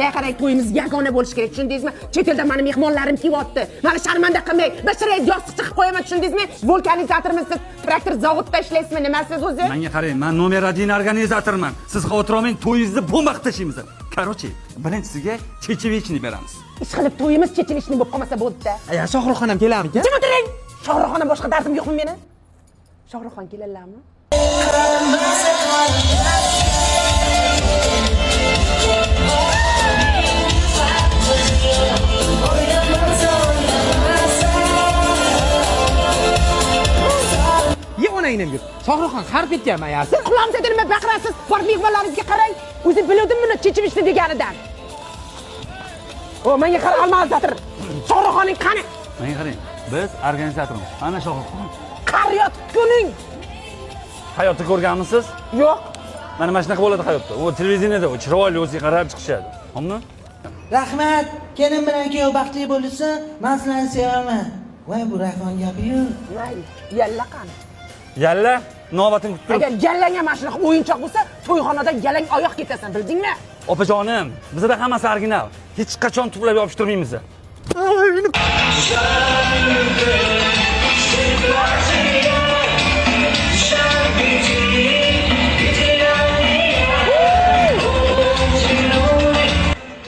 Beqarang to'yimiz yagona bo'lish kerak, tushundingizmi? Chet eldan meni mehmonlarim kelyapti. Meni sharmanda qilmay, bir shirayt yostiq chiqib qo'yaman, tushundingizmi? Vulkanizatorimiz, siz traktor zavodda ishlaysizmi, nimasiz o'zi? Menga qarang, men nomer 1 organizatorman. Siz xavotir olmang, to'yingizni bomba qilib tashlaymiz. Короче, birinchisiga chechevechni beramiz. Ish qilib to'yimiz chechevechni bo'lib qolmasa bo'ldi-da. Ya Shohruxxon ham kelarmikan? Jim o'tiring. Shohruxxondan boshqa dardim yo'qmi meni? Shohruxxon keladilarmi? Ye onangni yeb. Shohruxxon qarib ketganmi ayasi? Quloqni nima baqirasiz? Bor mehmonlaringizga qarang. O'zi bildim buni chechevechni deganidan. O, menga qara organizator. Shohruxxoning qani? Menga qarang, biz organizatormiz. Ana Shohruxxon. Qariyot kuning. Hayotda ko'rganmisiz? Yo'q. Mana shunaqa bo'ladi hayotda. U televideniyada chiroyli o'ziga qarab chiqishadi. Xo'pmi? Rahmat, keling bilan kuyov baxtli bo'lsin, men sizlarni sevaman. Voy bu Rahmon gapi-yu. Mayli, yalla qani. Yalla, navbatim kutib turib. Agar yallanga mana shunaqa o'yinchoq bo'lsa, to'yxonadan yalang oyoq ketasan, bildingmi? Opajonim, bizda hammasi original. Hech qachon tuplab yopishtirmaymiz.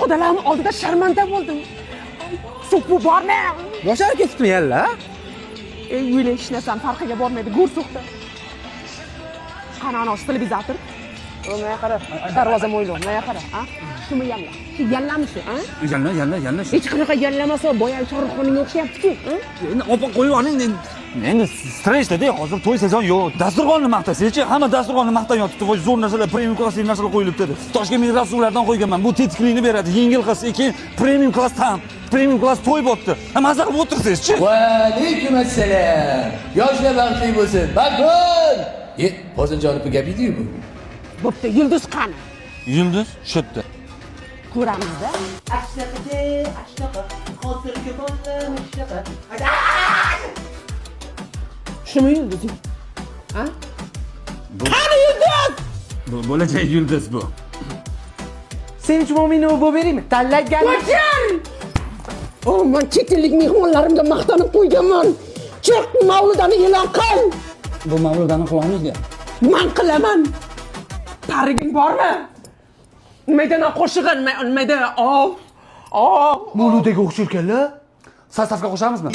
Xudolarni oldida sharmanda bo'ldim. Supu bormi? Boshar ketibmi yalla? Uylar hech narsani farqiga bormaydi, go'r so'qdi. Qani ana televizator? Menga qara, darvoza mo'ylab, menga qara, ha? Shumi yalla? Shu yallami shu, ha? Yalla. Hech qanaqa yallamasa, boya Shohruxxonga o'xshayapti-ku, ha? Endi opa qo'yib oling. Endi stressda-da, hozir to'y sezon yo'q. Dasturxonni maqtasangchi, hamma dasturxonni maqtayotibdi. Voy zo'r narsalar, premium klassli narsalar qo'yilibdi. Toshkent mikrosuvlardan qo'yganman. Bu tetiklikni beradi, yengil qilsa, keyin premium klass tam, premium klass to'y bo'pti. Maza qilib o'tirsangchi. Va alaykum assalom. Yoshlar baxtli bo'lsin. Bakun. Qo'zinjonov gapi edi-yu bu. Bo'pti, yulduz qani? Yulduz shu-yerda. Ko'ramiz-da. Shumi yulduz? Ha? Qani yulduz? Bu bo'lajak yulduz bu. Sen uchun meni bo'lib beraymi? Tanlagan. Qo'ygan! O, men chet ellik mehmonlarimga maqtanib qo'yganman. Chiq, mavludani e'lon qil. Bu mavludani qilolmaydi. Men qilaman. Tariging bormi? Nimadan qo'shig'in, nimadan? Mavludaga o'xshirkanlar. Sostavga qo'shamizmi?